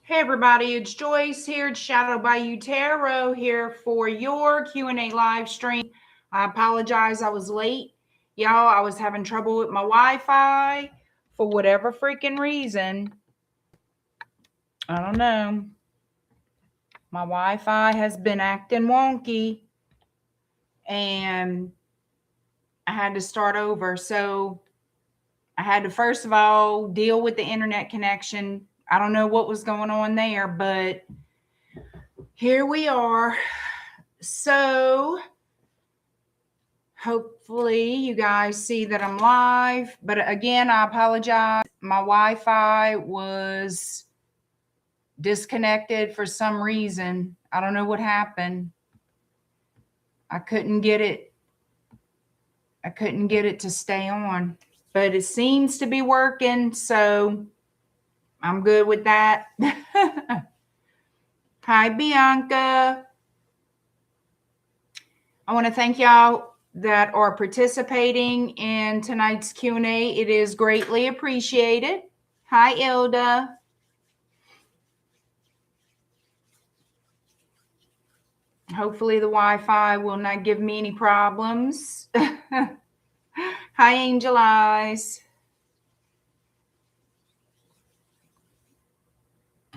Hey everybody, it's Joyce here. It's Shadow Bayou Tarot here for your Q&A live stream. I apologize I was late. Y'all, I was having trouble with my Wi-Fi for whatever freaking reason. I don't know. My Wi-Fi has been acting wonky and I had to start over. So I had to first of all deal with the internet connection. I don't know what was going on there, but here we are. So hopefully you guys see that I'm live, but again, I apologize. My Wi-Fi was disconnected for some reason. I don't know what happened. I couldn't get it to stay on, but it seems to be working, so I'm good with that. Hi, Bianca. I want to thank y'all that are participating in tonight's Q&A. It is greatly appreciated. Hi, ILDA. Hopefully the Wi-Fi will not give me any problems. Hi, Angel Eyes.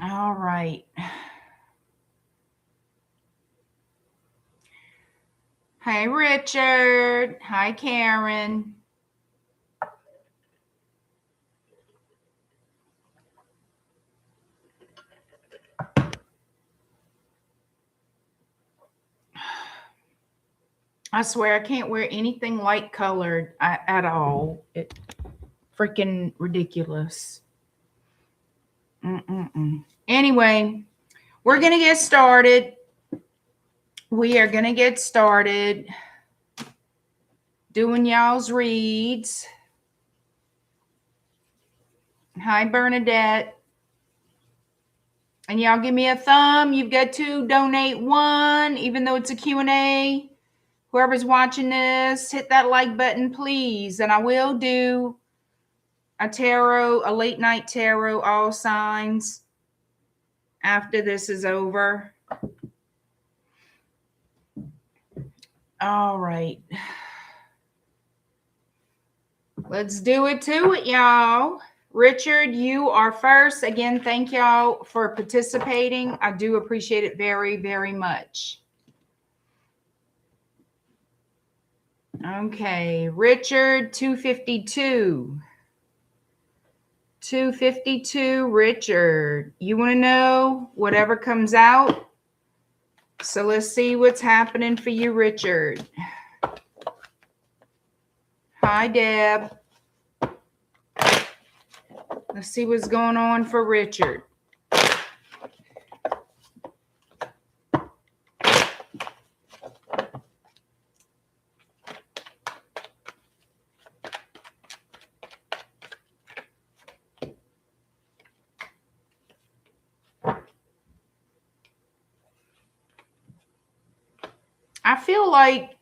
All right. Hi, Richard. Hi, Karen. I swear I can't wear anything light colored at all. It's freaking ridiculous. Anyway, we're going to get started. We are going to get started doing y'all's reads. Hi, Bernadette. And y'all give me a thumb. You've got to donate one, even though it's a Q&A. Whoever's watching this, hit that like button, please. And I will do a tarot, a late night tarot, all signs, after this is over. All right. Let's do it to it, y'all. Richard, you are first. Again, thank y'all for participating. I do appreciate it very, very much. Okay, Richard, 252. 252, Richard. You want to know whatever comes out? So let's see what's happening for you, Richard. Hi, Deb. Let's see what's going on for Richard. I feel like,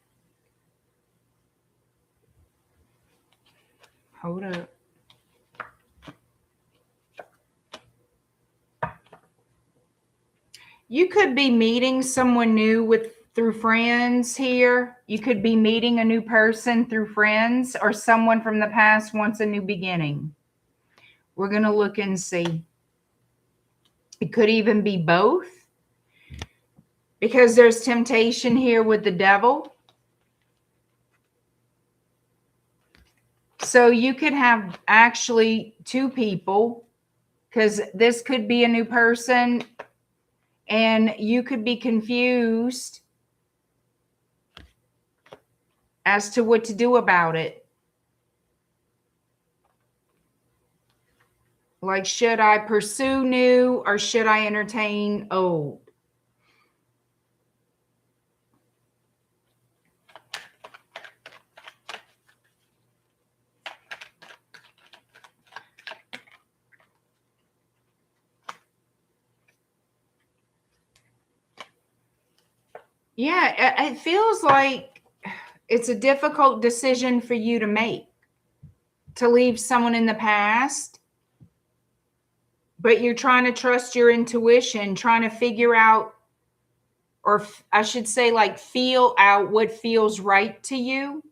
hold up. You could be meeting someone new through friends here. You could be meeting a new person through friends, or someone from the past wants a new beginning. We're going to look and see. It could even be both, because there's temptation here with the devil. So you could have actually two people, because this could be a new person and you could be confused as to what to do about it. Like, should I pursue new or should I entertain old? Yeah, it feels like it's a difficult decision for you to make, to leave someone in the past but you're trying to trust your intuition, trying to figure out, or I should say, like, feel out what feels right to you.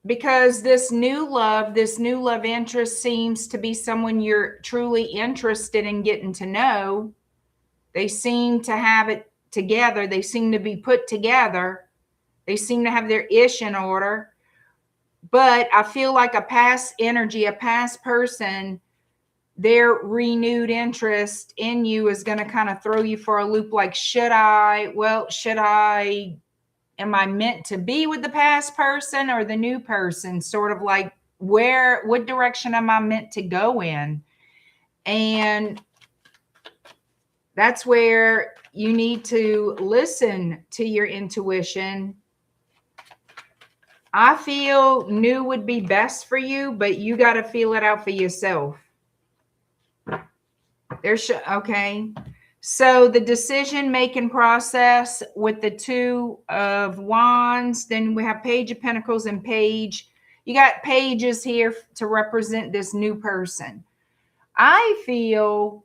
Because this new love interest seems to be someone you're truly interested in getting to know. They seem to have it together. They seem to be put together. They seem to have their ish in order. But I feel like a past energy, a past person, their renewed interest in you is going to kind of throw you for a loop. Like, am I meant to be with the past person or the new person? Sort of like, what direction am I meant to go in? And that's where you need to listen to your intuition. I feel new would be best for you, but you got to feel it out for yourself. Okay. So the decision-making process with the Two of Wands, then we have Page of Pentacles and Page. You got pages here to represent this new person. I feel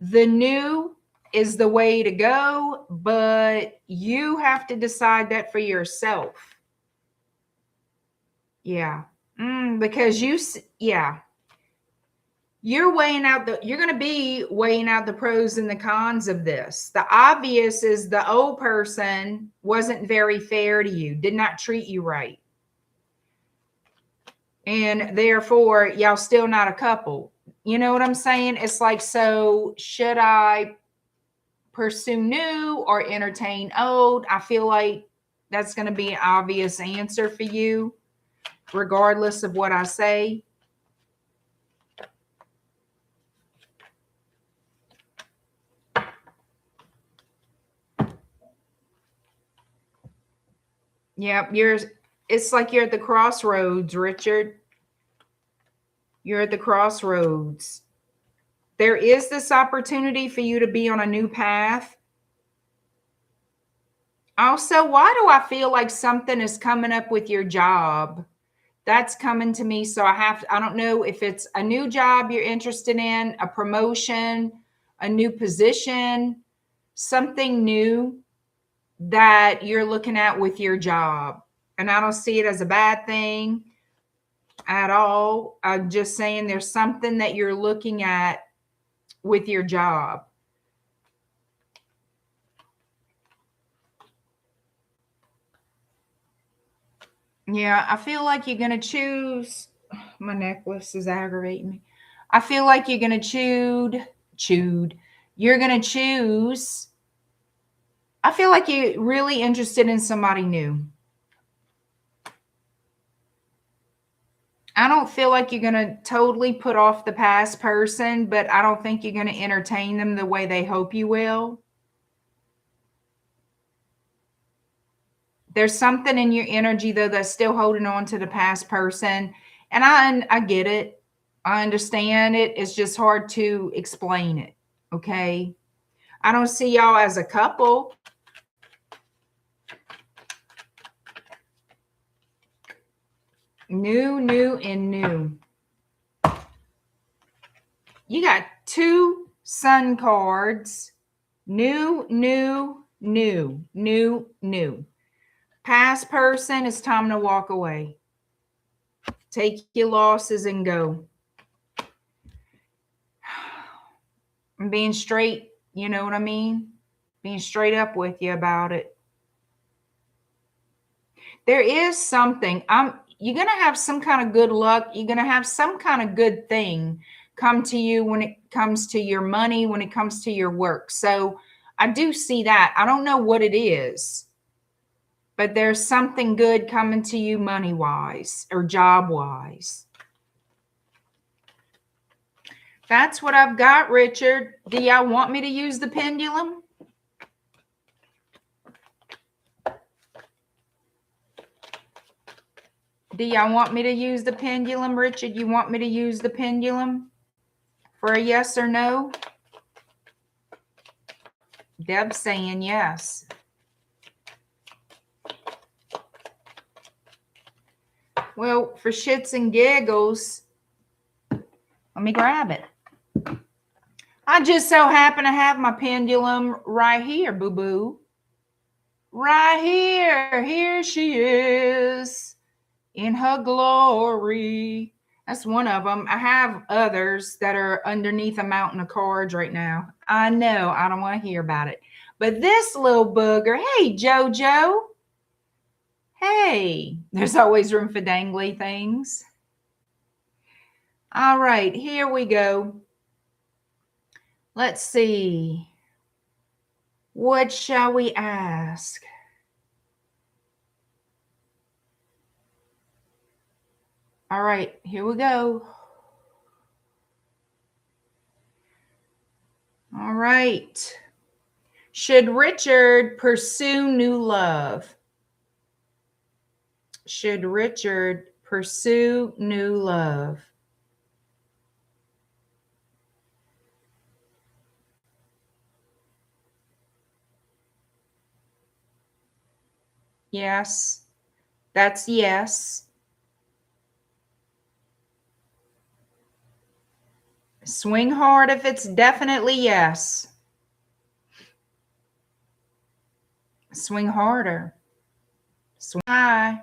the new is the way to go, but you have to decide that for yourself. Yeah. Because you're going to be weighing out the pros and the cons of this. The obvious is the old person wasn't very fair to you, did not treat you right. And therefore, y'all still not a couple. You know what I'm saying? It's like, so should I pursue new or entertain old? I feel like that's going to be an obvious answer for you, regardless of what I say. Yep, it's like you're at the crossroads, Richard. You're at the crossroads. There is this opportunity for you to be on a new path. Also, why do I feel like something is coming up with your job? That's coming to me. So I don't know if it's a new job you're interested in, a promotion, a new position, something new that you're looking at with your job. And I don't see it as a bad thing at all. I'm just saying there's something that you're looking at with your job. Yeah, I feel like you're going to choose. My necklace is aggravating me. I feel like you're going to You're going to choose. I feel like you're really interested in somebody new. I don't feel like you're going to totally put off the past person, but I don't think you're going to entertain them the way they hope you will. There's something in your energy, though, that's still holding on to the past person. And I get it. I understand it. It's just hard to explain it. Okay. I don't see y'all as a couple. New, and new. You got 2 sun cards. New. Past person, it's time to walk away. Take your losses and go. I'm being straight, you know what I mean? Being straight up with you about it. There is something. You're going to have some kind of good luck. You're going to have some kind of good thing come to you when it comes to your money, when it comes to your work. So I do see that. I don't know what it is, but there's something good coming to you money-wise or job-wise. That's what I've got, Richard. Do y'all want me to use the pendulum? Do y'all want me to use the pendulum, Richard? You want me to use the pendulum for a yes or no? Deb's saying yes. Well, for shits and giggles, Let me grab it. I just so happen to have my pendulum right here, boo-boo. Right here. Here she is in her glory. That's one of them. I have others that are underneath a mountain of cards right now. I know. I don't want to hear about it. But this little booger, hey, JoJo. Hey, there's always room for dangly things. All right, here we go. Let's see. What shall we ask? All right, here we go. All right. Should Richard pursue new love? Should Richard pursue new love? Yes. That's yes. Swing hard if it's definitely yes. Swing harder. Swing high.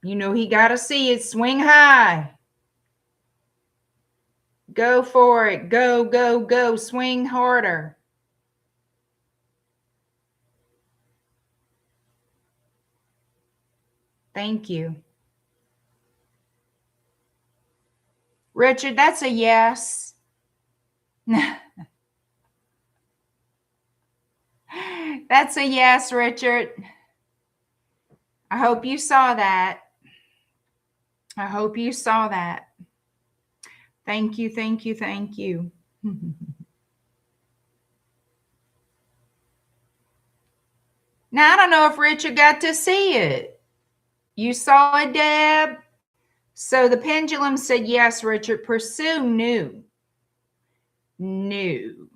You know he got to see it. Swing high. Go for it. Go, go, go. Swing harder. Thank you. Richard, that's a yes. That's a yes, Richard. I hope you saw that. I hope you saw that. Thank you, thank you, thank you. Now, I don't know if Richard got to see it. You saw it, Deb? So the pendulum said, yes, Richard, pursue new. New.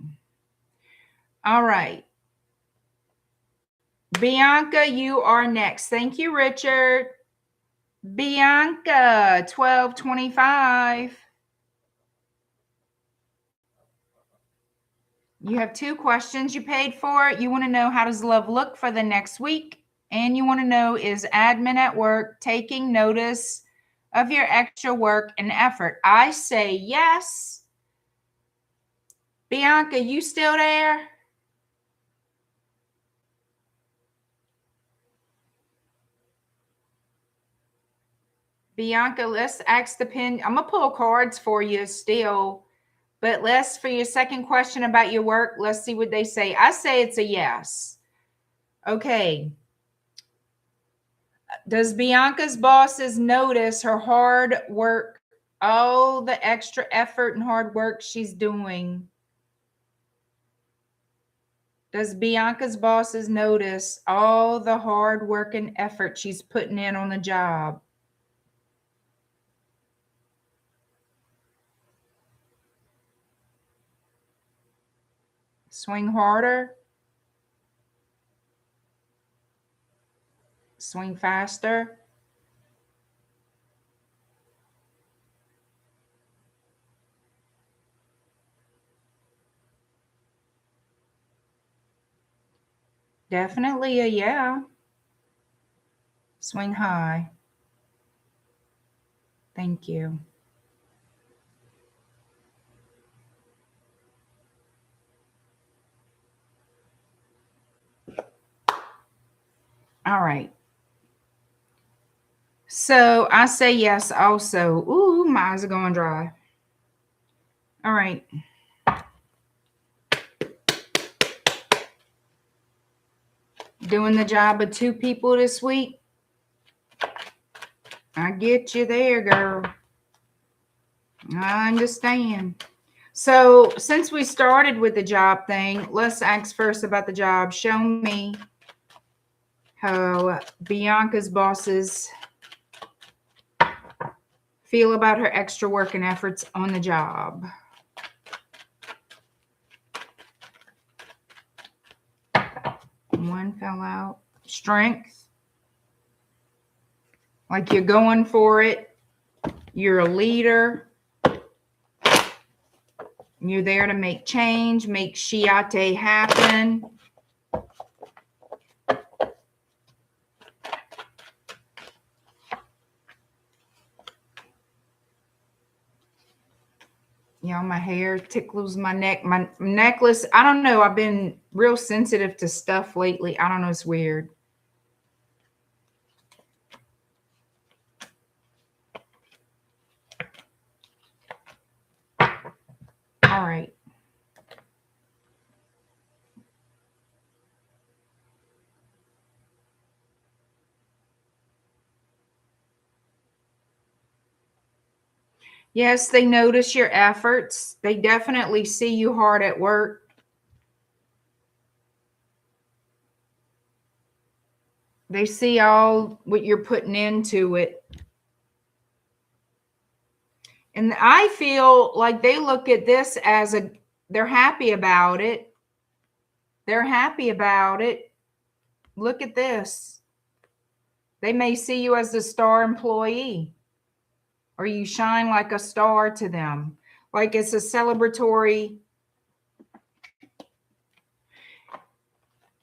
All right. Bianca, you are next. Thank you, Richard. Bianca, 1225. You have 2 questions you paid for. You want to know how does love look for the next week? And you want to know, is admin at work taking notice of your extra work and effort? I say yes. Bianca, you still there? Bianca, let's ask the pin. I'm going to pull cards for you still. But let's, for your second question about your work, let's see what they say. I say it's a yes. Okay. Does Bianca's bosses notice her hard work, all the extra effort and hard work she's doing? Does Bianca's bosses notice all the hard work and effort she's putting in on the job? Swing harder. Swing faster. Definitely a yeah. Swing high. Thank you. All right. So I say yes also. Ooh, my eyes are going dry. All right. Doing the job of 2 people this week. I get you there, girl. I understand. So since we started with the job thing, let's ask first about the job. Show me how Bianca's bosses feel about her extra work and efforts on the job. One fell out. Strength. Like you're going for it. You're a leader. You're there to make change, make shiate happen. You know, my hair tickles my neck. My necklace, I don't know. I've been real sensitive to stuff lately. I don't know. It's weird. All right. Yes, they notice your efforts. They definitely see you hard at work. They see all what you're putting into it. And I feel like they look at this as they're happy about it. They're happy about it. Look at this. They may see you as a star employee, or you shine like a star to them. Like it's a celebratory.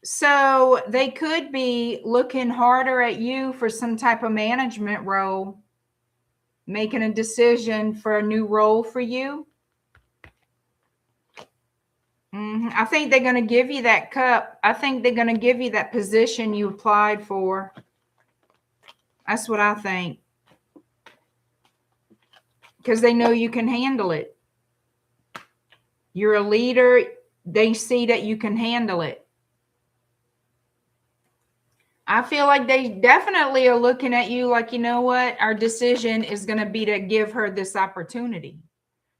So they could be looking harder at you for some type of management role, making a decision for a new role for you. I think they're going to give you that cup. I think they're going to give you that position you applied for. That's what I think. Because they know you can handle it. You're a leader. They see that you can handle it. I feel like they definitely are looking at you like, you know what? Our decision is going to be to give her this opportunity.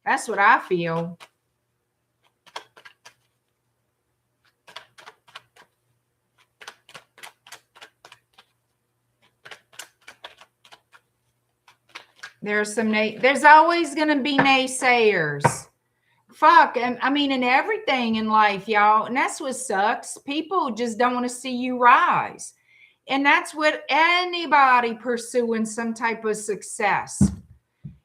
That's what I feel. There's always going to be naysayers. Fuck. And I mean, in everything in life, y'all. And that's what sucks. People just don't want to see you rise. And that's what anybody pursuing some type of success,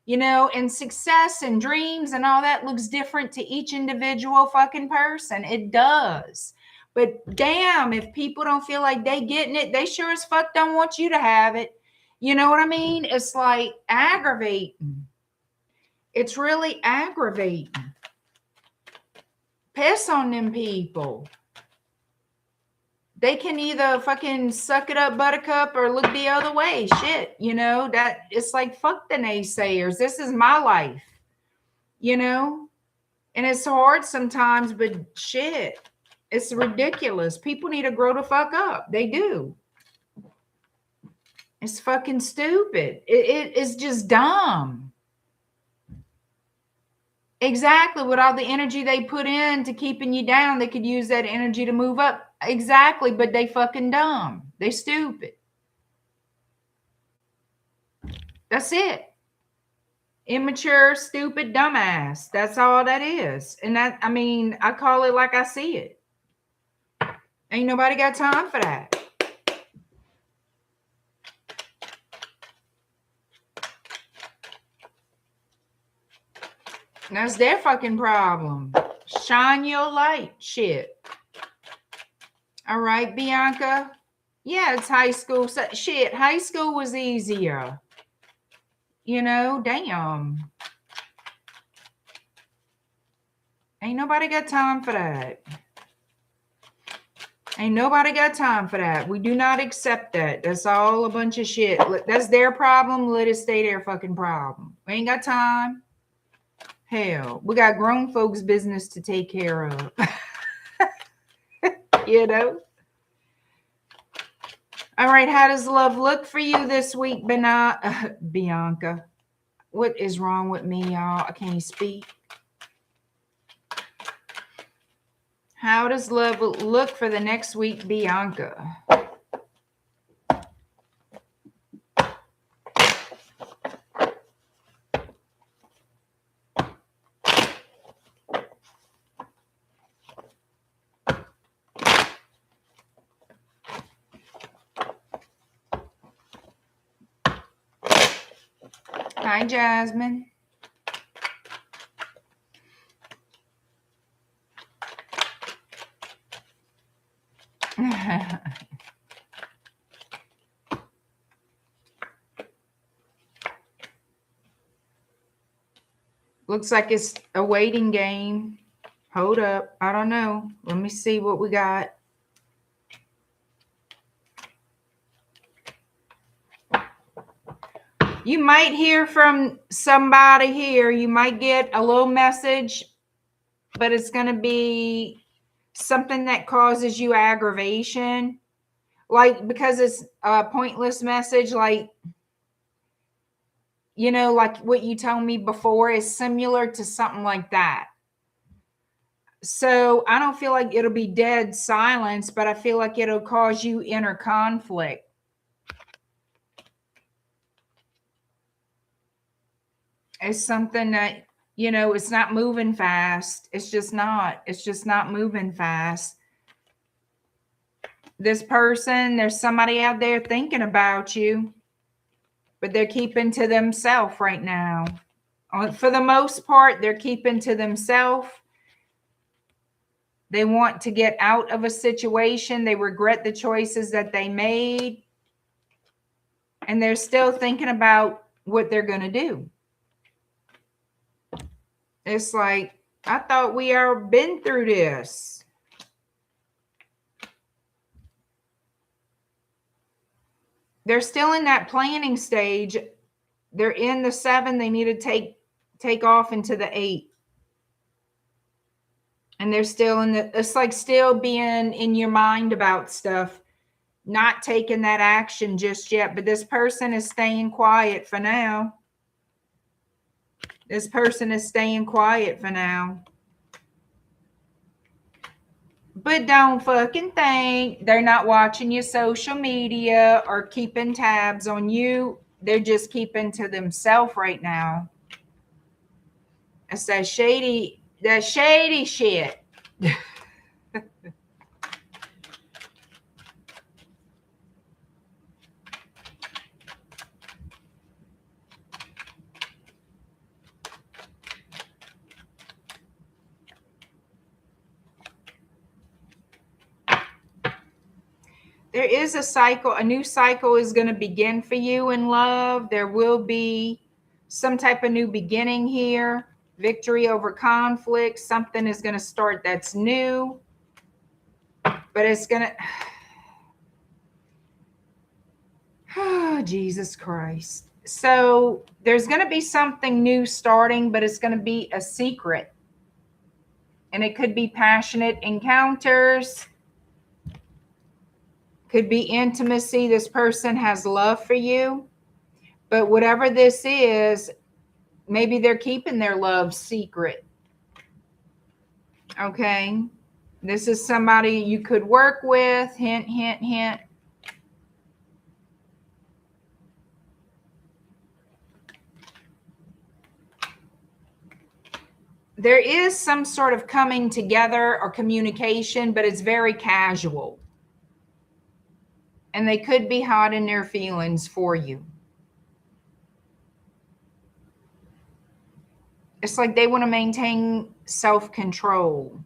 you know, and success and dreams and all that looks different to each individual fucking person. It does. But damn, if people don't feel like they getting it, they sure as fuck don't want you to have it. You know what I mean? It's like aggravating. It's really aggravating. Piss on them people. They can either fucking suck it up, buttercup, or look the other way. Shit, you know, that it's like, fuck the naysayers. This is my life, you know, and it's hard sometimes, but shit, it's ridiculous. People need to grow the fuck up. They do. It's fucking stupid. It's just dumb. Exactly. With all the energy they put into keeping you down, they could use that energy to move up. Exactly. But they fucking dumb. They stupid. That's it. Immature, stupid, dumbass. That's all that is. And that, I mean, I call it like I see it. Ain't nobody got time for that. That's their fucking problem. Shine your light. Shit. All right, Bianca. Yeah, it's high school. Shit, high school was easier. You know, damn. Ain't nobody got time for that. Ain't nobody got time for that. We do not accept that. That's all a bunch of shit. That's their problem. Let it stay their fucking problem. We ain't got time. Hell, we got grown folks' business to take care of. You know? All right, how does love look for you this week, Bianca? What is wrong with me, y'all? I can't speak. How does love look for the next week, Bianca? Hi, Jasmine. Looks like it's a waiting game. Hold up. I don't know. Let me see what we got. You might hear from somebody here. You might get a little message, but it's going to be something that causes you aggravation. Like, because it's a pointless message, like, you know, like what you told me before is similar to something like that. So I don't feel like it'll be dead silence, but I feel like it'll cause you inner conflict. It's something that, you know, it's not moving fast. It's just not moving fast. This person, there's somebody out there thinking about you, but they're keeping to themselves right now. For the most part, they're keeping to themselves. They want to get out of a situation. They regret the choices that they made. And they're still thinking about what they're going to do. It's like, I thought we are been through this. They're still in that planning stage. They're in the 7. They need to take off into the 8. And they're still in the, it's like still being in your mind about stuff, not taking that action just yet. But this person is staying quiet for now. This person is staying quiet for now. But don't fucking think they're not watching your social media or keeping tabs on you. They're just keeping to themselves right now. It's that shady shit. There is a cycle, a new cycle is going to begin for you in love. There will be some type of new beginning here, victory over conflict. Something is going to start that's new, but it's going to, oh, Jesus Christ. So there's going to be something new starting, but it's going to be a secret. And it could be passionate encounters. Could be intimacy. This person has love for you. But whatever this is, maybe they're keeping their love secret. Okay. This is somebody you could work with. Hint, hint, hint. There is some sort of coming together or communication, but it's very casual. And they could be hot in their feelings for you. It's like they want to maintain self-control.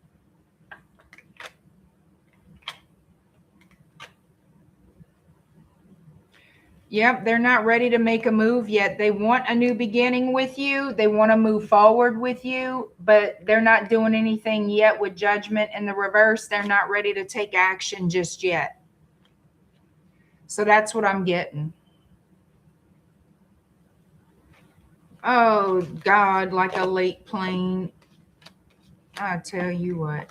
Yep, they're not ready to make a move yet. They want a new beginning with you. They want to move forward with you, but they're not doing anything yet with judgment in the reverse. They're not ready to take action just yet. So that's what I'm getting. Oh, God, like a late plane. I tell you what.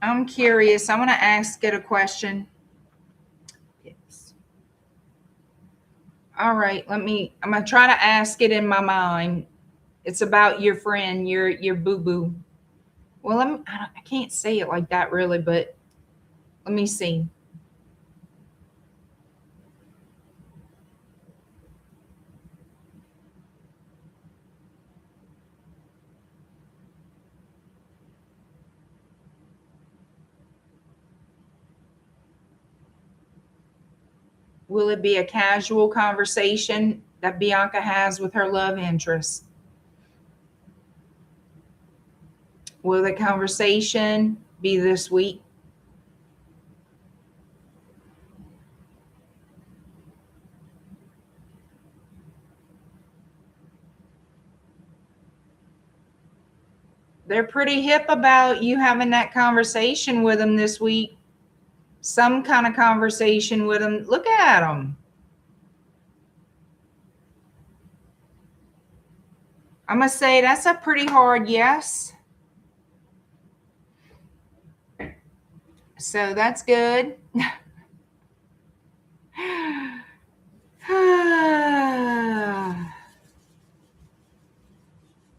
I'm curious. I'm going to ask it a question. Yes. All right. I'm going to try to ask it in my mind. It's about your friend, your boo-boo. Well, I can't say it like that really, but let me see. Will it be a casual conversation that Bianca has with her love interest? Will the conversation be this week? They're pretty hip about you having that conversation with them this week. Some kind of conversation with them. Look at them. I'm going to say that's a pretty hard yes. So that's good.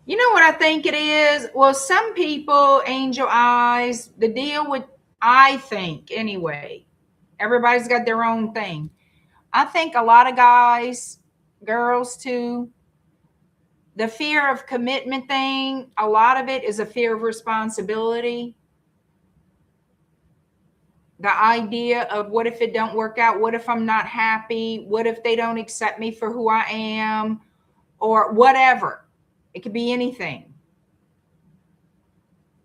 You know what I think it is? Well, some people, angel eyes, the deal with, I think anyway, everybody's got their own thing. I think a lot of guys, girls too, the fear of commitment thing, a lot of it is a fear of responsibility. The idea of what if it don't work out? What if I'm not happy? What if they don't accept me for who I am? Or whatever. It could be anything.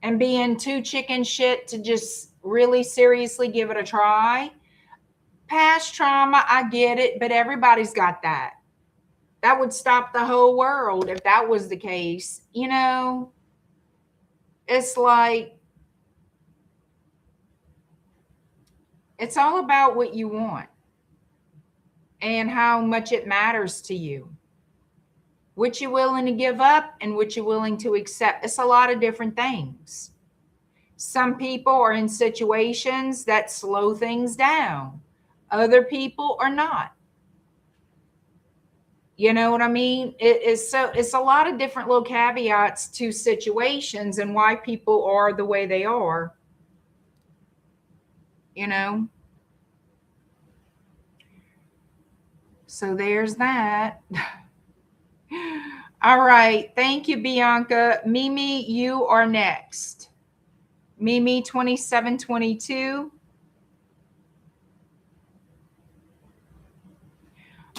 And being too chicken shit to just really seriously give it a try. Past trauma, I get it, but everybody's got that. That would stop the whole world if that was the case. You know, it's like, it's all about what you want and how much it matters to you. What you're willing to give up and what you're willing to accept. It's a lot of different things. Some people are in situations that slow things down. Other people are not. You know what I mean? It's a lot of different little caveats to situations and why people are the way they are. You know? So there's that. All right. Thank you, Bianca. Mimi, you are next. Mimi 2722.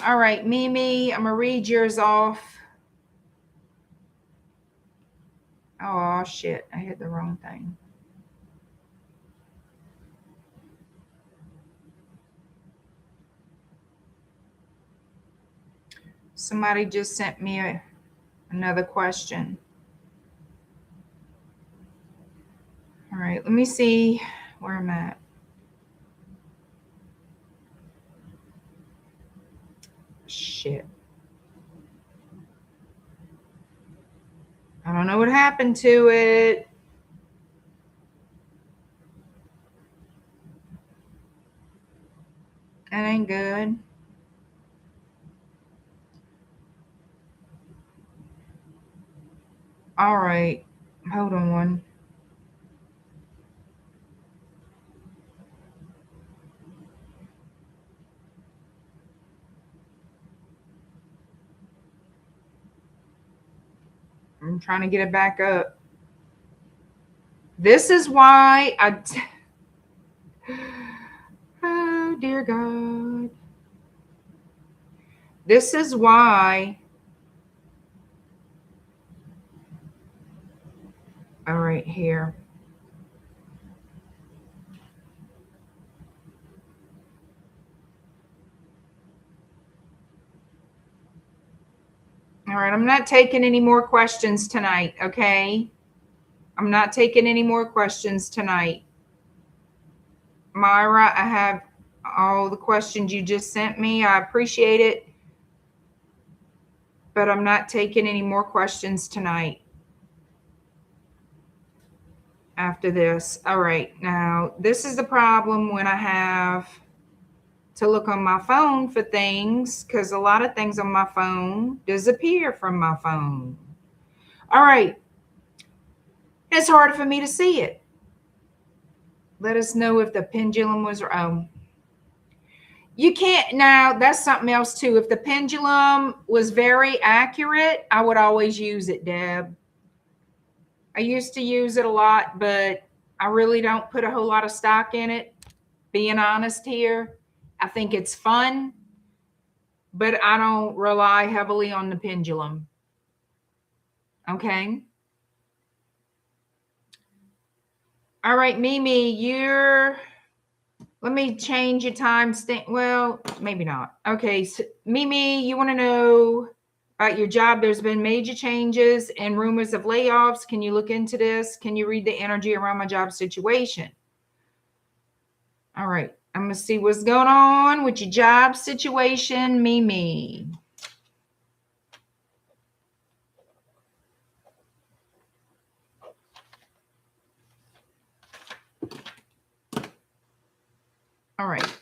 All right, Mimi, I'm going to read yours off. Oh, shit. I hit the wrong thing. Somebody just sent me another question. All right, let me see where I'm at. Shit. I don't know what happened to it. That ain't good. All right. Hold on one. I'm trying to get it back up. This is why oh, dear God. This is why. All right, here. All right, I'm not taking any more questions tonight, okay? I'm not taking any more questions tonight. Myra, I have all the questions you just sent me. I appreciate it, but I'm not taking any more questions tonight after this. All right, now this is the problem when I have to look on my phone for things, because a lot of things on my phone disappear from my phone. All right. It's hard for me to see it. Let us know if the pendulum was wrong. You can't, now that's something else too. If the pendulum was very accurate, I would always use it, Deb. I used to use it a lot, but I really don't put a whole lot of stock in it. Being honest here, I think it's fun, but I don't rely heavily on the pendulum. Okay. All right, Mimi, let me change your time stamp. Well, maybe not. Okay, so Mimi, you want to know about your job. There's been major changes and rumors of layoffs. Can you look into this? Can you read the energy around my job situation? All right, I'm going to see what's going on with your job situation, Mimi. All right.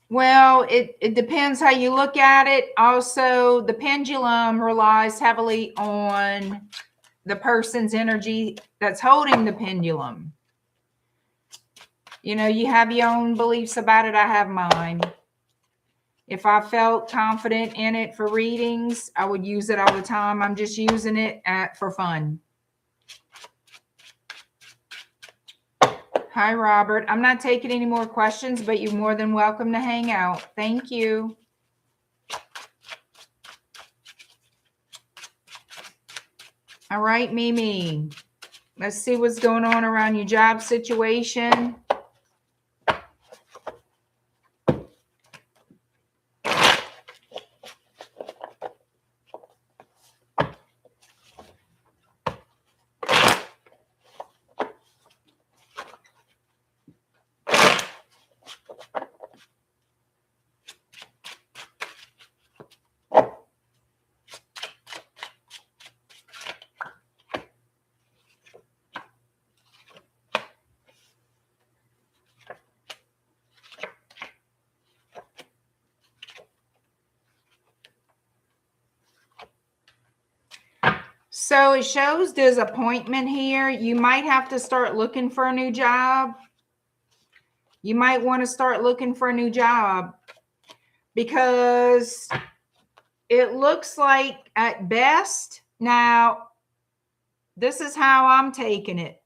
Well, it depends how you look at it. Also, the pendulum relies heavily on the person's energy that's holding the pendulum. You know, you have your own beliefs about it. I have mine. If I felt confident in it for readings, I would use it all the time. I'm just using it for fun. Hi, Robert. I'm not taking any more questions, but you're more than welcome to hang out. Thank you. All right, Mimi. Let's see what's going on around your job situation. So it shows disappointment here. You might have to start looking for a new job. You might want to start looking for a new job because it looks like at best, now this is how I'm taking it.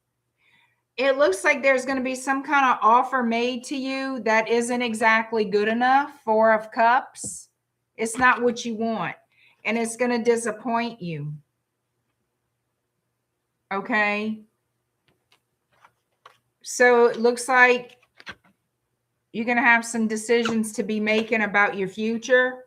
It looks like there's going to be some kind of offer made to you that isn't exactly good enough. 4 of Cups. It's not what you want, and it's going to disappoint you. Okay. So it looks like you're going to have some decisions to be making about your future.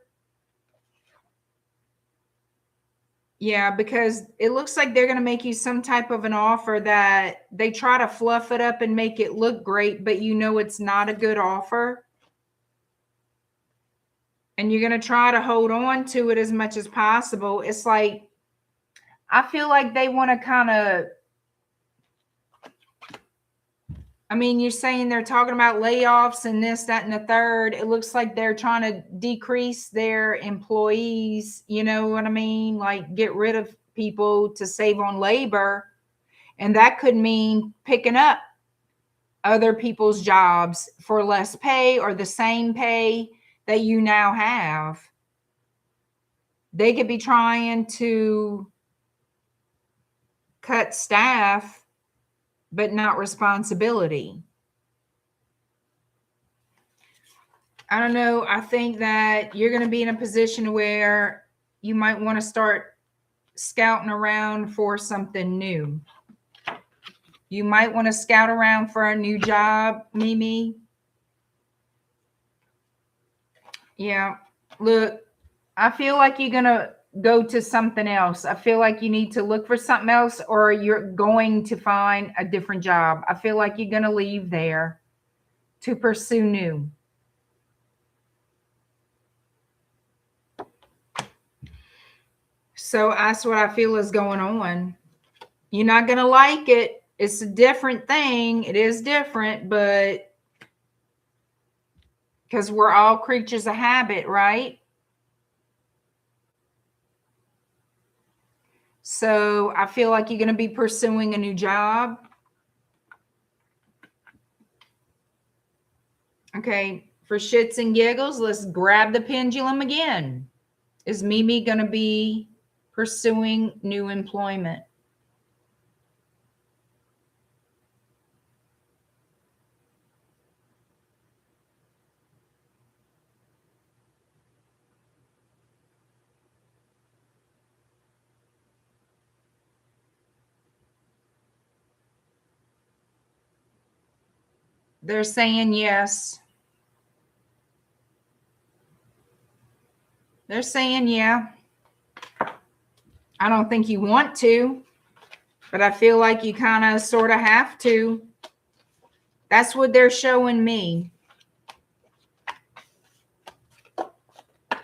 Yeah, because it looks like they're going to make you some type of an offer that they try to fluff it up and make it look great, but you know it's not a good offer. And you're going to try to hold on to it as much as possible. It's like, I feel like they want to kind of, I mean, you're saying they're talking about layoffs and this, that, and the third. It looks like they're trying to decrease their employees. You know what I mean? Like get rid of people to save on labor. And that could mean picking up other people's jobs for less pay or the same pay that you now have. They could be trying to cut staff but not responsibility. I don't know. I think that you're going to be in a position where you might want to start scouting around for something new. You might want to scout around for a new job, Mimi. Yeah. Look, I feel like you're going to go to something else. I feel like you need to look for something else, or you're going to find a different job. I feel like you're going to leave there to pursue new. So that's what I feel is going on. You're not going to like it. It's a different thing. It is different, but because we're all creatures of habit, right? So I feel like you're going to be pursuing a new job. Okay, for shits and giggles, let's grab the pendulum again. Is Mimi going to be pursuing new employment? They're saying yes. They're saying yeah. I don't think you want to, but I feel like you kind of sort of have to. That's what they're showing me.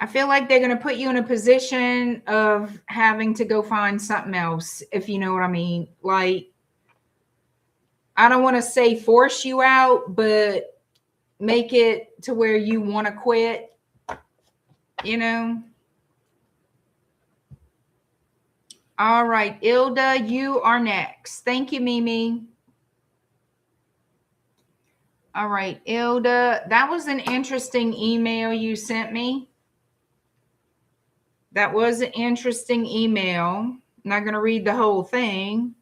I feel like they're going to put you in a position of having to go find something else, if you know what I mean. Like, I don't want to say force you out, but make it to where you want to quit, you know? All right, ILDA, you are next. Thank you, Mimi. All right, ILDA, that was an interesting email you sent me. That was an interesting email. I'm not going to read the whole thing.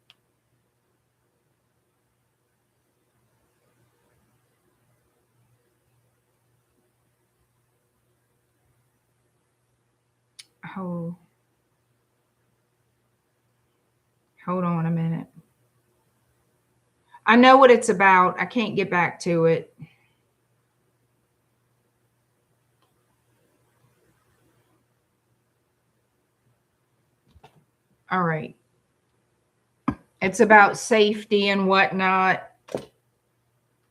Oh, hold on a minute. I know what it's about. I can't get back to it. All right. It's about safety and whatnot,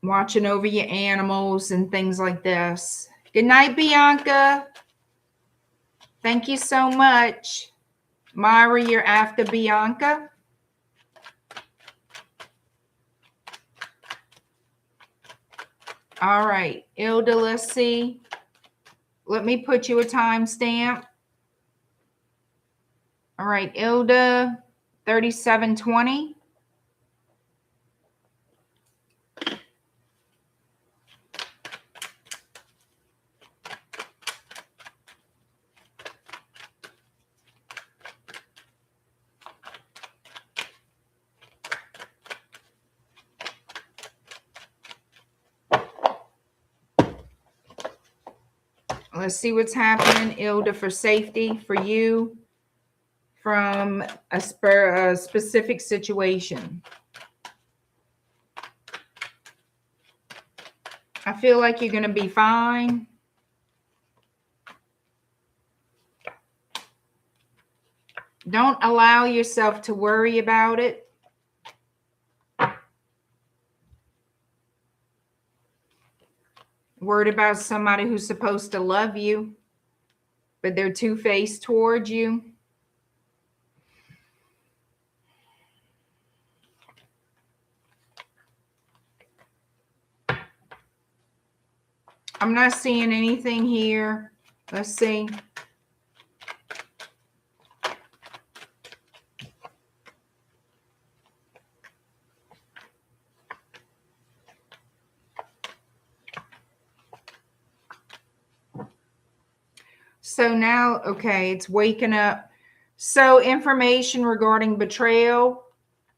watching over your animals and things like this. Good night, Bianca. Thank you so much. Myra, you're after Bianca. All right, ILDA, let's see. Let me put you a timestamp. All right, ILDA, 3720. Let's see what's happening, ILDA, for safety for you from a specific situation. I feel like you're going to be fine. Don't allow yourself to worry about it. Worried about somebody who's supposed to love you, but they're two-faced towards you. I'm not seeing anything here. Let's see. So now, okay, it's waking up. So information regarding betrayal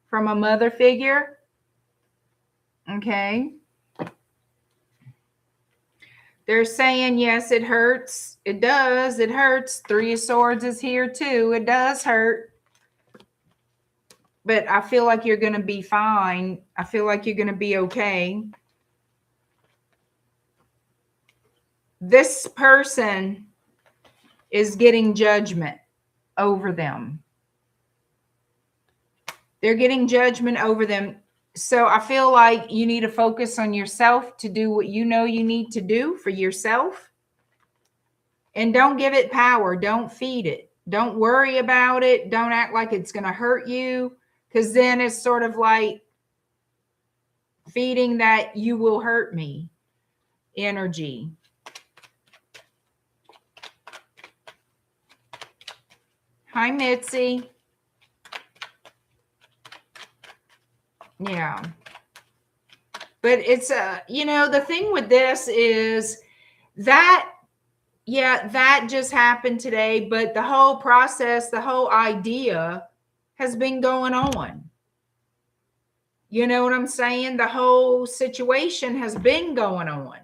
from a mother figure. Okay. They're saying, yes, it hurts. It does. It hurts. Three of Swords is here too. It does hurt. But I feel like you're going to be fine. I feel like you're going to be okay. This person is getting judgment over them. They're getting judgment over them. So I feel like you need to focus on yourself to do what you know you need to do for yourself. And don't give it power. Don't feed it. Don't worry about it. Don't act like it's going to hurt you, because then it's sort of like feeding that you will hurt me energy. Hi, Mitzi. Yeah. But it's, the thing with this is that, yeah, that just happened today, but the whole process, the whole idea has been going on. You know what I'm saying? The whole situation has been going on.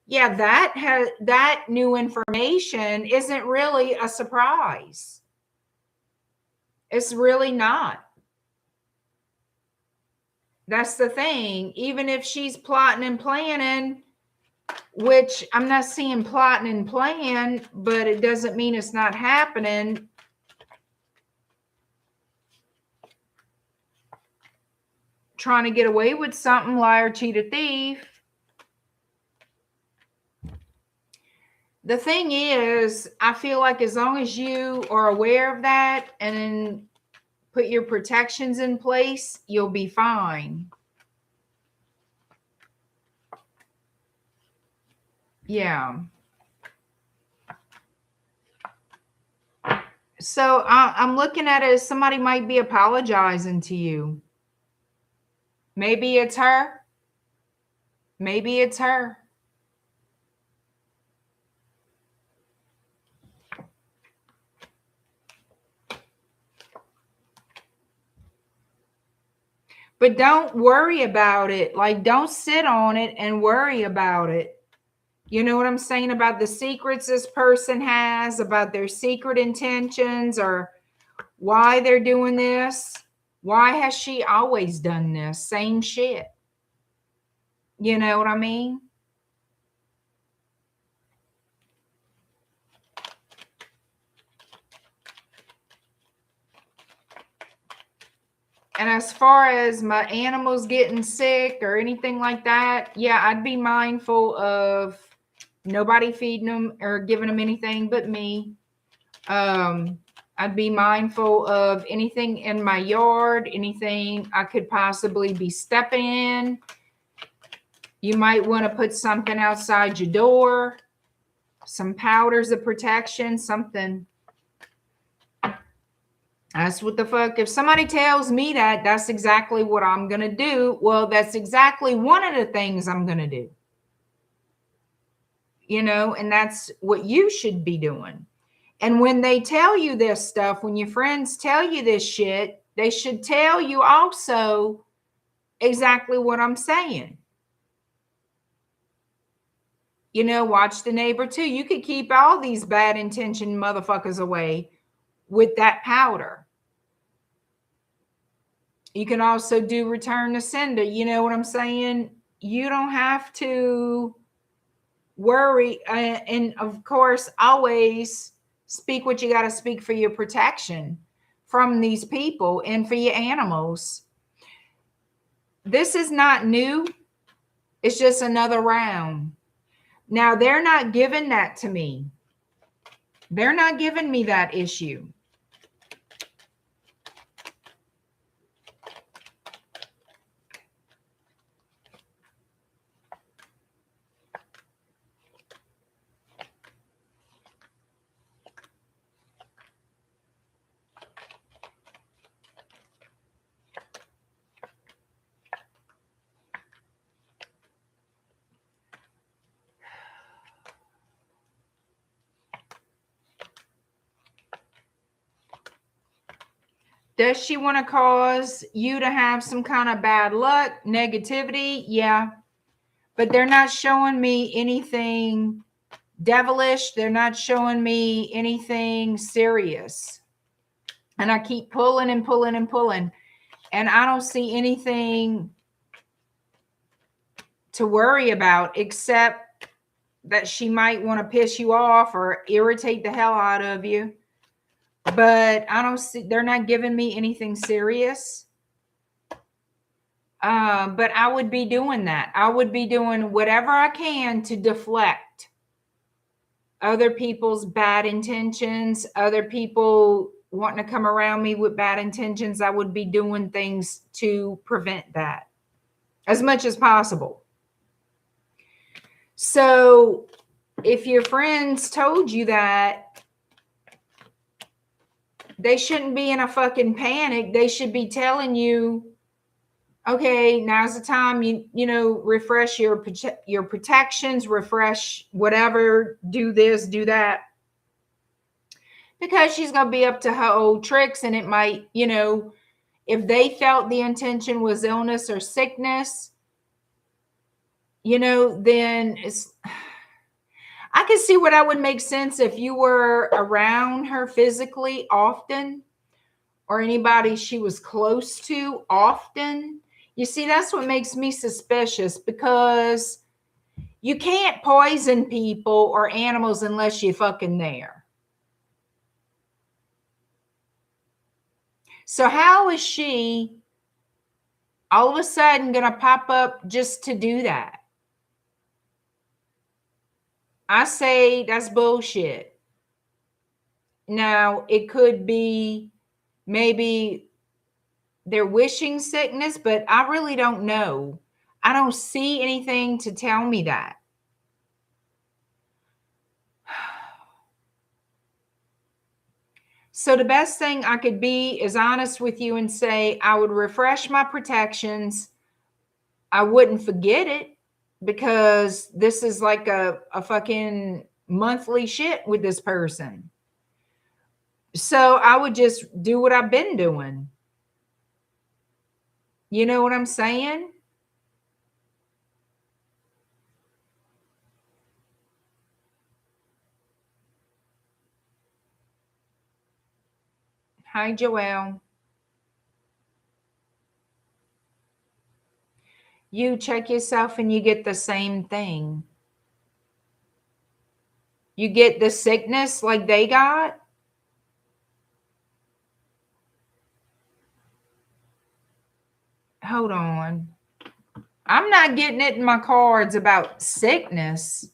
Yeah, that new information isn't really a surprise. It's really not. That's the thing. Even if she's plotting and planning, which I'm not seeing plotting and plan, but it doesn't mean it's not happening. Trying to get away with something, liar, cheat, or thief. The thing is, I feel like as long as you are aware of that and put your protections in place, you'll be fine. Yeah. So I'm looking at it as somebody might be apologizing to you. Maybe it's her. Maybe it's her. But don't worry about it. Like, don't sit on it and worry about it. You know what I'm saying about the secrets this person has, about their secret intentions, or why they're doing this. Why has she always done this? Same shit. You know what I mean? And as far as my animals getting sick or anything like that, yeah, I'd be mindful of nobody feeding them or giving them anything but me. I'd be mindful of anything in my yard, anything I could possibly be stepping in. You might want to put something outside your door, some powders of protection, something. That's what the fuck. If somebody tells me that, that's exactly what I'm going to do. Well, that's exactly one of the things I'm going to do. You know, and that's what you should be doing. And when they tell you this stuff, when your friends tell you this shit, they should tell you also exactly what I'm saying. You know, watch the neighbor too. You could keep all these bad intention motherfuckers away with that powder. You can also do return to sender. You know what I'm saying? You don't have to worry. And of course, always speak what you got to speak for your protection from these people and for your animals. This is not new. It's just another round. Now, they're not giving that to me. They're not giving me that issue. Does she want to cause you to have some kind of bad luck, negativity? Yeah. But they're not showing me anything devilish. They're not showing me anything serious. And I keep pulling and pulling and pulling. And I don't see anything to worry about except that she might want to piss you off or irritate the hell out of you. But I don't see, they're not giving me anything serious. But I would be doing that. I would be doing whatever I can to deflect other people's bad intentions, other people wanting to come around me with bad intentions. I would be doing things to prevent that as much as possible. So if your friends told you that, they shouldn't be in a fucking panic. They should be telling you, okay, now's the time, you know, refresh your protections, refresh whatever, do this, do that. Because she's going to be up to her old tricks, and it might, you know, if they felt the intention was illness or sickness, you know, then it's, I can see what that would make sense if you were around her physically often, or anybody she was close to often. You see, that's what makes me suspicious, because you can't poison people or animals unless you're fucking there. So how is she all of a sudden going to pop up just to do that? I say that's bullshit. Now, it could be maybe they're wishing sickness, but I really don't know. I don't see anything to tell me that. So the best thing I could be is honest with you and say I would refresh my protections. I wouldn't forget it, because this is like a fucking monthly shit with this person. So I would just do what I've been doing. You know what I'm saying? Hi, Joelle. You check yourself and you get the same thing. You get the sickness like they got. Hold on. I'm not getting it in my cards about sickness.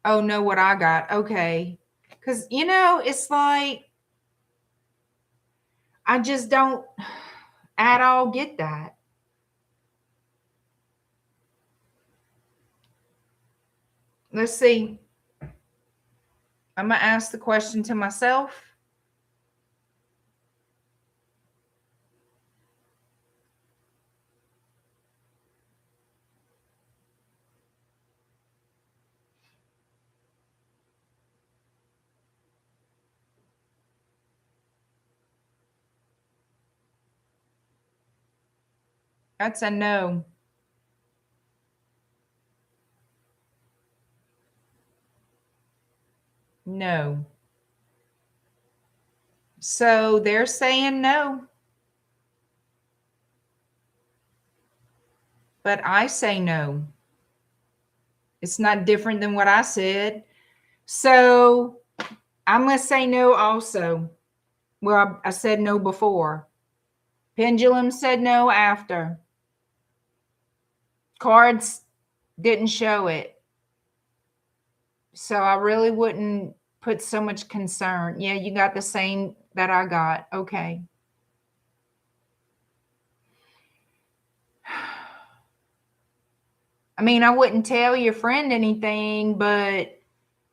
Oh, no, what I got. Okay. Because, it's like, I just don't at all get that. Let's see. I'm going to ask the question to myself. That's a no. No. So they're saying no. But I say no. It's not different than what I said. So I'm going to say no also. Well, I said no before. Pendulum said no after. Cards didn't show it. So I really wouldn't put so much concern. Yeah, you got the same that I got. Okay. I mean, I wouldn't tell your friend anything, but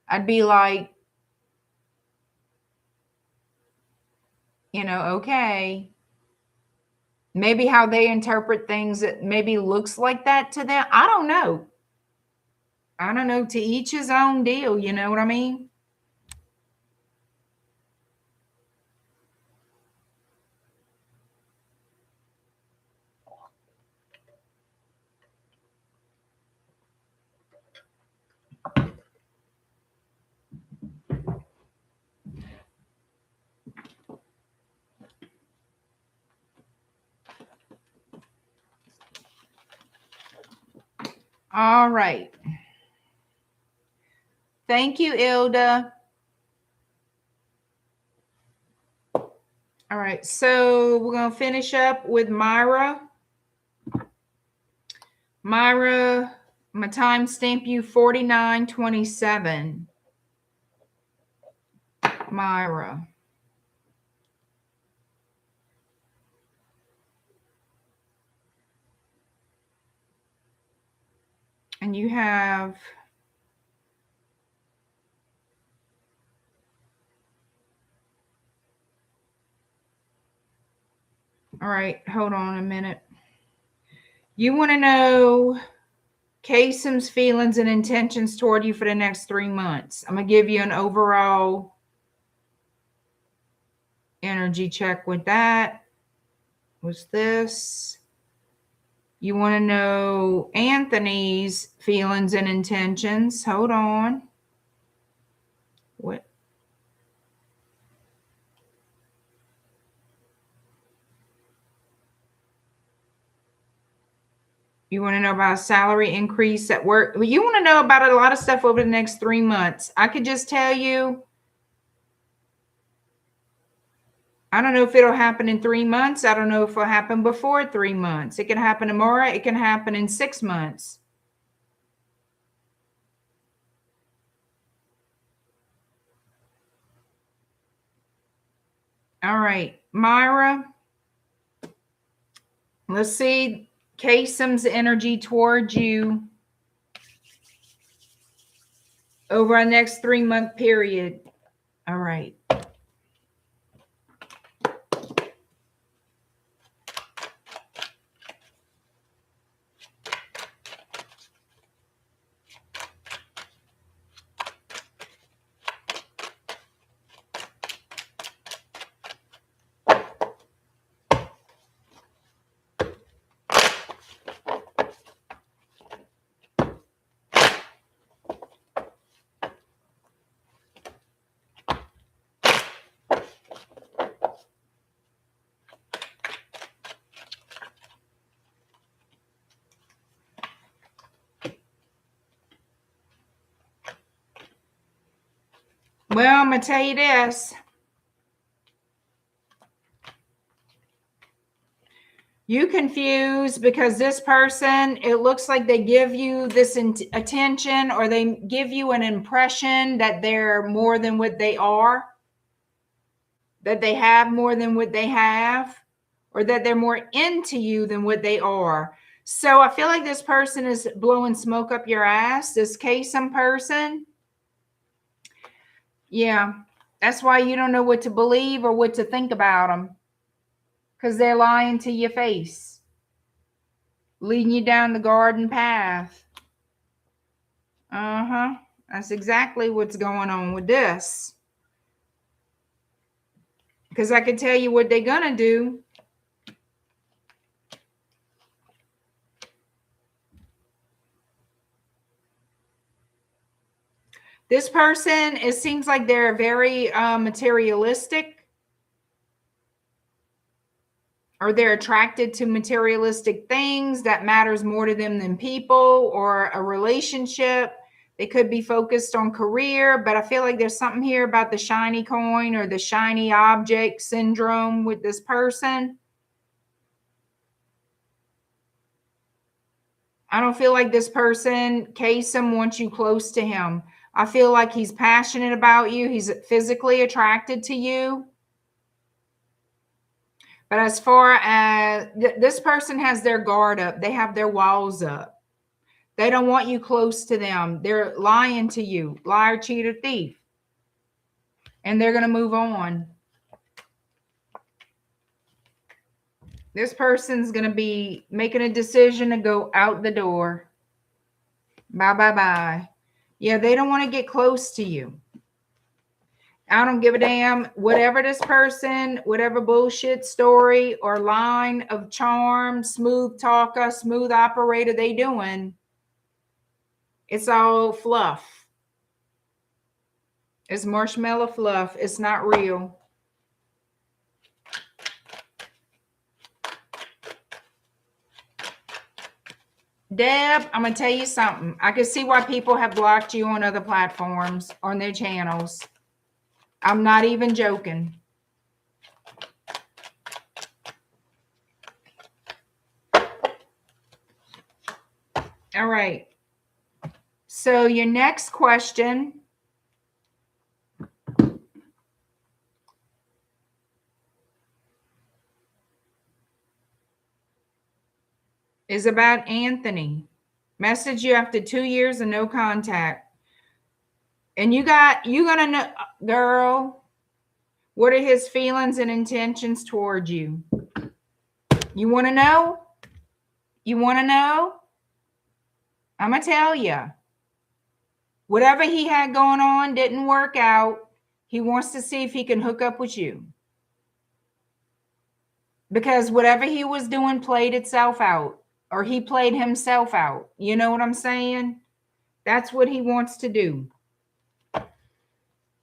I'd be like, okay. Maybe how they interpret things, it maybe looks like that to them. I don't know. I don't know. To each his own deal. You know what I mean? All right. Thank you, ILDA. All right. So we're going to finish up with MAYRA. MAYRA, my timestamp you 49:27. MAYRA. And you have all right, hold on a minute. You want to know Kasem's feelings and intentions toward you for the next 3 months. I'm going to give you an overall energy check with that. What's this? You want to know Anthony's feelings and intentions. Hold on. What? You want to know about a salary increase at work? Well, you want to know about a lot of stuff over the next 3 months. I could just tell you, I don't know if it'll happen in 3 months. I don't know if it'll happen before 3 months. It can happen tomorrow. It can happen in 6 months. All right, Myra. Let's see Kasem's energy towards you over our next 3-month period. All right. Well, I'm going to tell you this. You confused because this person, it looks like they give you this attention, or they give you an impression that they're more than what they are, that they have more than what they have, or that they're more into you than what they are. So I feel like this person is blowing smoke up your ass, this Kasem person. Yeah, that's why you don't know what to believe or what to think about them, because they're lying to your face, leading you down the garden path. That's exactly what's going on with this. Because I can tell you what they're going to do. This person, it seems like they're very materialistic, or they're attracted to materialistic things that matters more to them than people or a relationship. They could be focused on career, but I feel like there's something here about the shiny coin or the shiny object syndrome with this person. I don't feel like this person, Kasem, wants you close to him. I feel like he's passionate about you. He's physically attracted to you. But as far as this person has their guard up, they have their walls up. They don't want you close to them. They're lying to you, liar, cheater, thief. And they're going to move on. This person's going to be making a decision to go out the door. Bye, bye, bye. Yeah, they don't want to get close to you. I don't give a damn. Whatever this person, whatever bullshit story or line of charm, smooth talker, smooth operator they doing, it's all fluff. It's marshmallow fluff. It's not real. Deb, I'm going to tell you something. I can see why people have blocked you on other platforms, on their channels. I'm not even joking. All right. So your next question is about Anthony. Message you after 2 years of no contact. And you're gonna know, girl, what are his feelings and intentions towards you? You want to know? You want to know? I'm gonna tell you. Whatever he had going on didn't work out. He wants to see if he can hook up with you. Because whatever he was doing played itself out. Or he played himself out. You know what I'm saying? That's what he wants to do.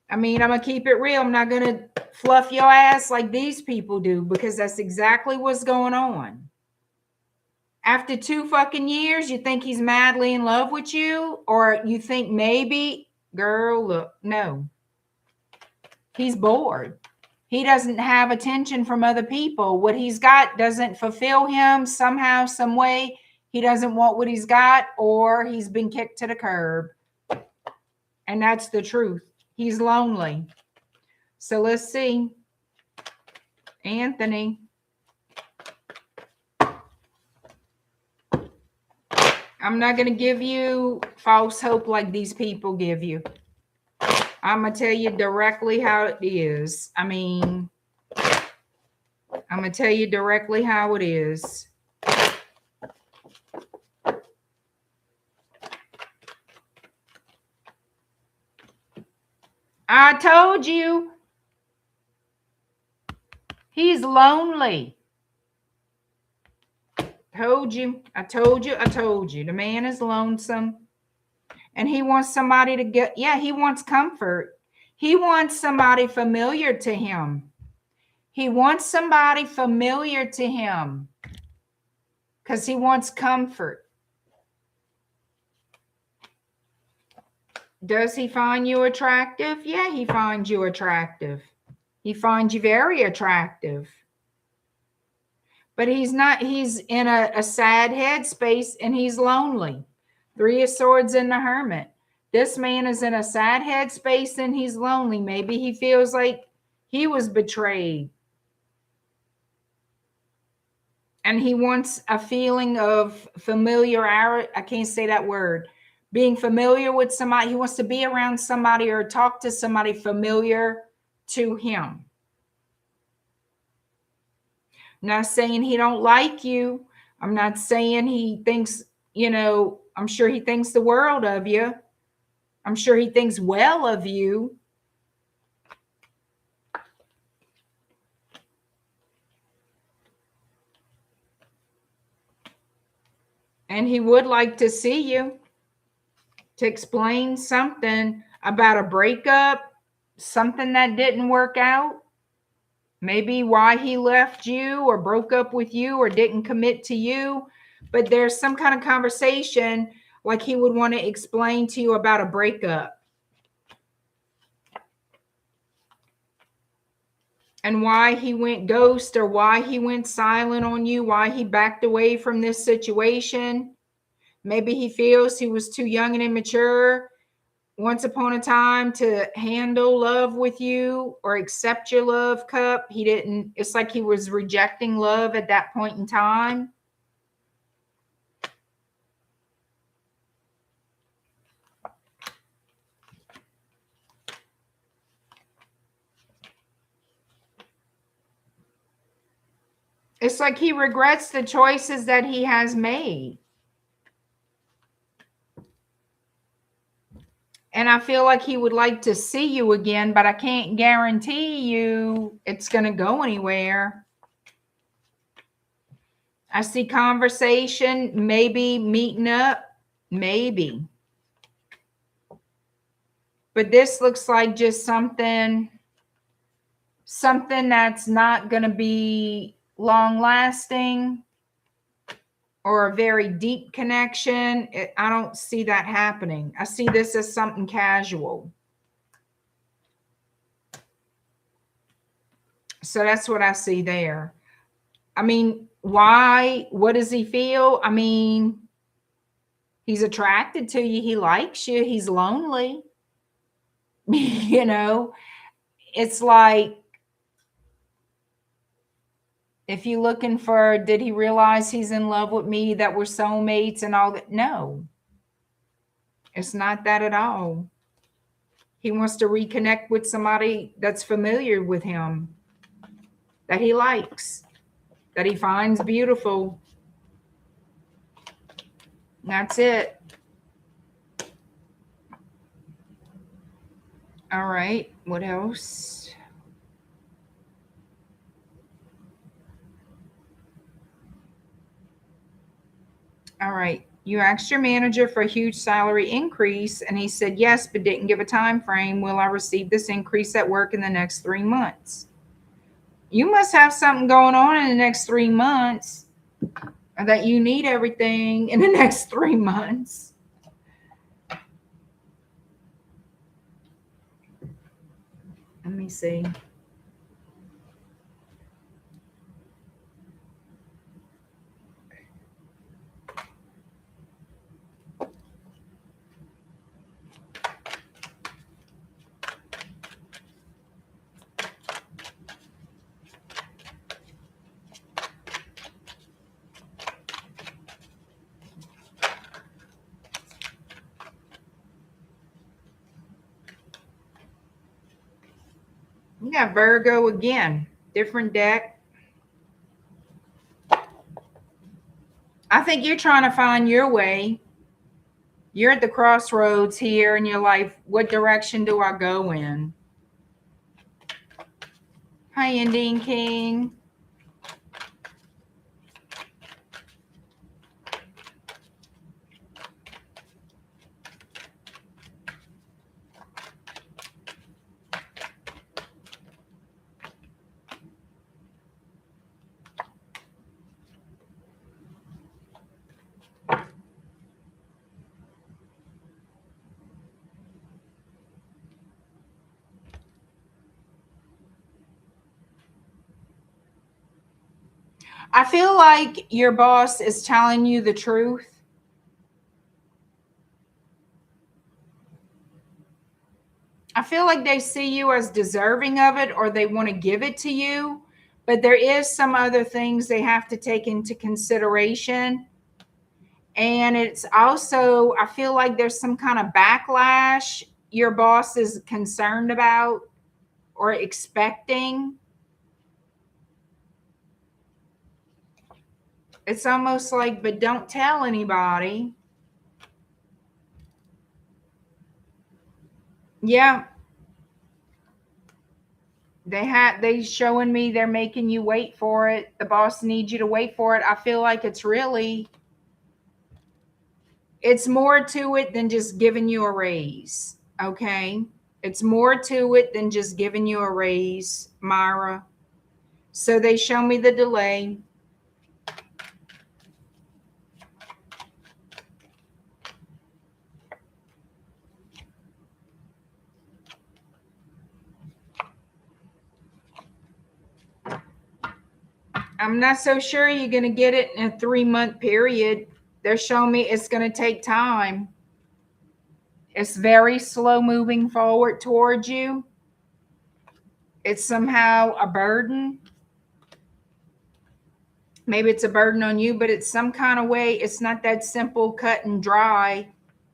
I mean, I'm going to keep it real. I'm not going to fluff your ass like these people do, because that's exactly what's going on. After 2 fucking years, you think he's madly in love with you? Or you think maybe, girl, look, no. He's bored. He doesn't have attention from other people. What he's got doesn't fulfill him somehow, some way. He doesn't want what he's got, or he's been kicked to the curb. And that's the truth. He's lonely. So let's see. Anthony. I'm not going to give you false hope like these people give you. I'm going to tell you directly how it is. I'm going to tell you directly how it is. I told you. He's lonely. Told you. I told you. I told you. The man is lonesome. And he wants somebody to get, he wants comfort. He wants somebody familiar to him. He wants somebody familiar to him because he wants comfort. Does he find you attractive? Yeah, he finds you attractive. He finds you very attractive. But he's not, he's in a sad headspace and he's lonely. 3 of Swords in the Hermit. This man is in a sad headspace and he's lonely. Maybe he feels like he was betrayed. And he wants a feeling of familiarity. I can't say that word. Being familiar with somebody. He wants to be around somebody or talk to somebody familiar to him. I'm not saying he don't like you. I'm not saying he thinks, I'm sure he thinks the world of you. I'm sure he thinks well of you. And he would like to see you to explain something about a breakup, something that didn't work out. Maybe why he left you or broke up with you or didn't commit to you. But there's some kind of conversation like he would want to explain to you about a breakup. And why he went ghost or why he went silent on you, why he backed away from this situation. Maybe he feels he was too young and immature once upon a time to handle love with you or accept your love cup. He didn't, it's like he was rejecting love at that point in time. It's like he regrets the choices that he has made. And I feel like he would like to see you again, but I can't guarantee you it's going to go anywhere. I see conversation, maybe meeting up, maybe. But this looks like just something that's not going to be long lasting or a very deep connection. I don't see that happening. I see this as something casual. So that's what I see there. I mean, why? What does he feel? I mean, he's attracted to you. He likes you. He's lonely. It's like, if you're looking for, did he realize he's in love with me, that we're soulmates and all that? No, it's not that at all. He wants to reconnect with somebody that's familiar with him, that he likes, that he finds beautiful. That's it. All right. What else? All right. You asked your manager for a huge salary increase, and he said yes, but didn't give a time frame. Will I receive this increase at work in the next 3 months? You must have something going on in the next 3 months. that you need everything in the next 3 months. Let me see. You got Virgo again, different deck. I think you're trying to find your way. You're at the crossroads here in your life. What direction do I go in? Hi, Indian King. I feel like your boss is telling you the truth. I feel like they see you as deserving of it, or they want to give it to you, but there is some other things they have to take into consideration. And it's also, I feel like there's some kind of backlash your boss is concerned about or expecting. It's almost like, but don't tell anybody. Yeah. They showing me they're making you wait for it. The boss needs you to wait for it. I feel like it's more to it than just giving you a raise. Okay. It's more to it than just giving you a raise, Myra. So they show me the delay. I'm not so sure you're going to get it in a 3-month period. They're showing me it's going to take time. It's very slow moving forward towards you. It's somehow a burden. Maybe it's a burden on you, but it's some kind of way. It's not that simple, cut and dry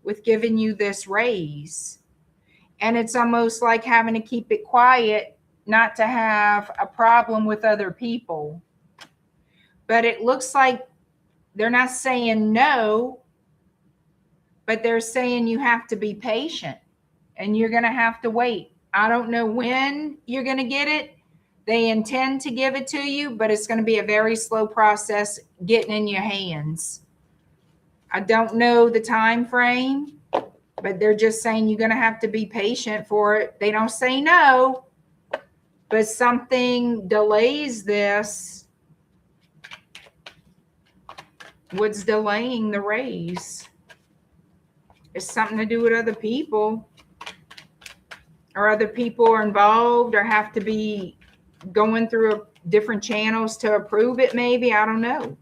with giving you this raise. And it's almost like having to keep it quiet, not to have a problem with other people. But it looks like they're not saying no, but they're saying you have to be patient and you're going to have to wait. I don't know when you're going to get it. They intend to give it to you, but it's going to be a very slow process getting in your hands. I don't know the time frame, but they're just saying you're going to have to be patient for it. They don't say no, but something delays this. What's delaying the raise? It's something to do with other people, or other people are involved or have to be going through different channels to approve it. Maybe, I don't know.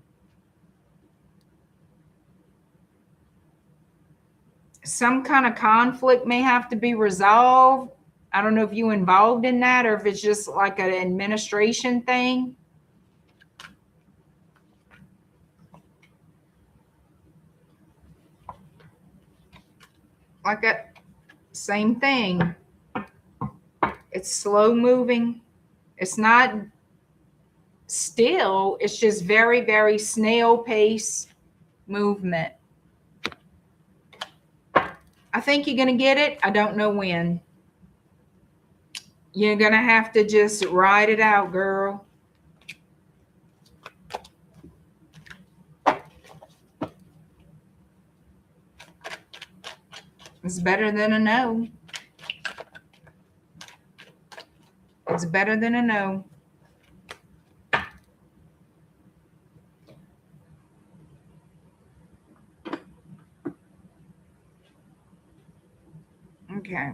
Some kind of conflict may have to be resolved. I don't know if you're involved in that or if it's just like an administration thing. Like that same thing. It's slow moving. It's not still. It's just very, very snail pace movement. I think you're going to get it. I don't know when. You're going to have to just ride it out, girl. It's better than a no. It's better than a no. Okay.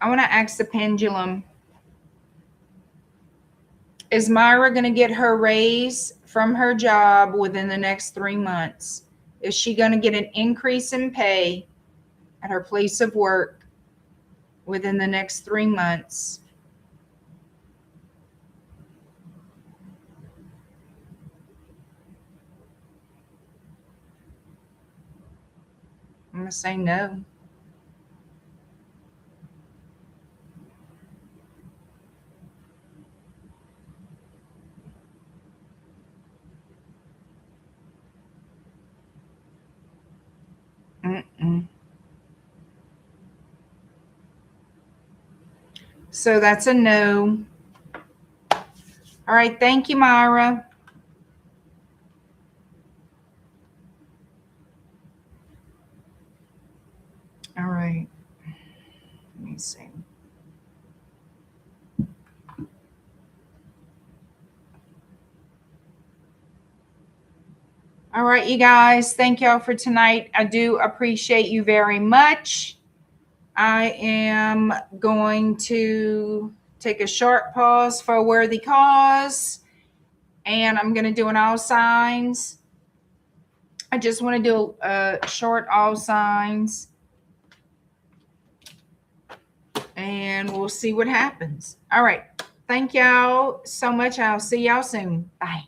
I want to ask the pendulum. Is Myra going to get her raise from her job within the next 3 months? Is she going to get an increase in pay at her place of work within the next 3 months? I'm going to say no. Mm-mm. So that's a no. All right. Thank you, Myra. All right. Let me see. All right, you guys. Thank y'all for tonight. I do appreciate you very much. I am going to take a short pause for a worthy cause, and I'm going to do an all signs. I just want to do a short all signs, and we'll see what happens. All right. Thank y'all so much. I'll see y'all soon. Bye.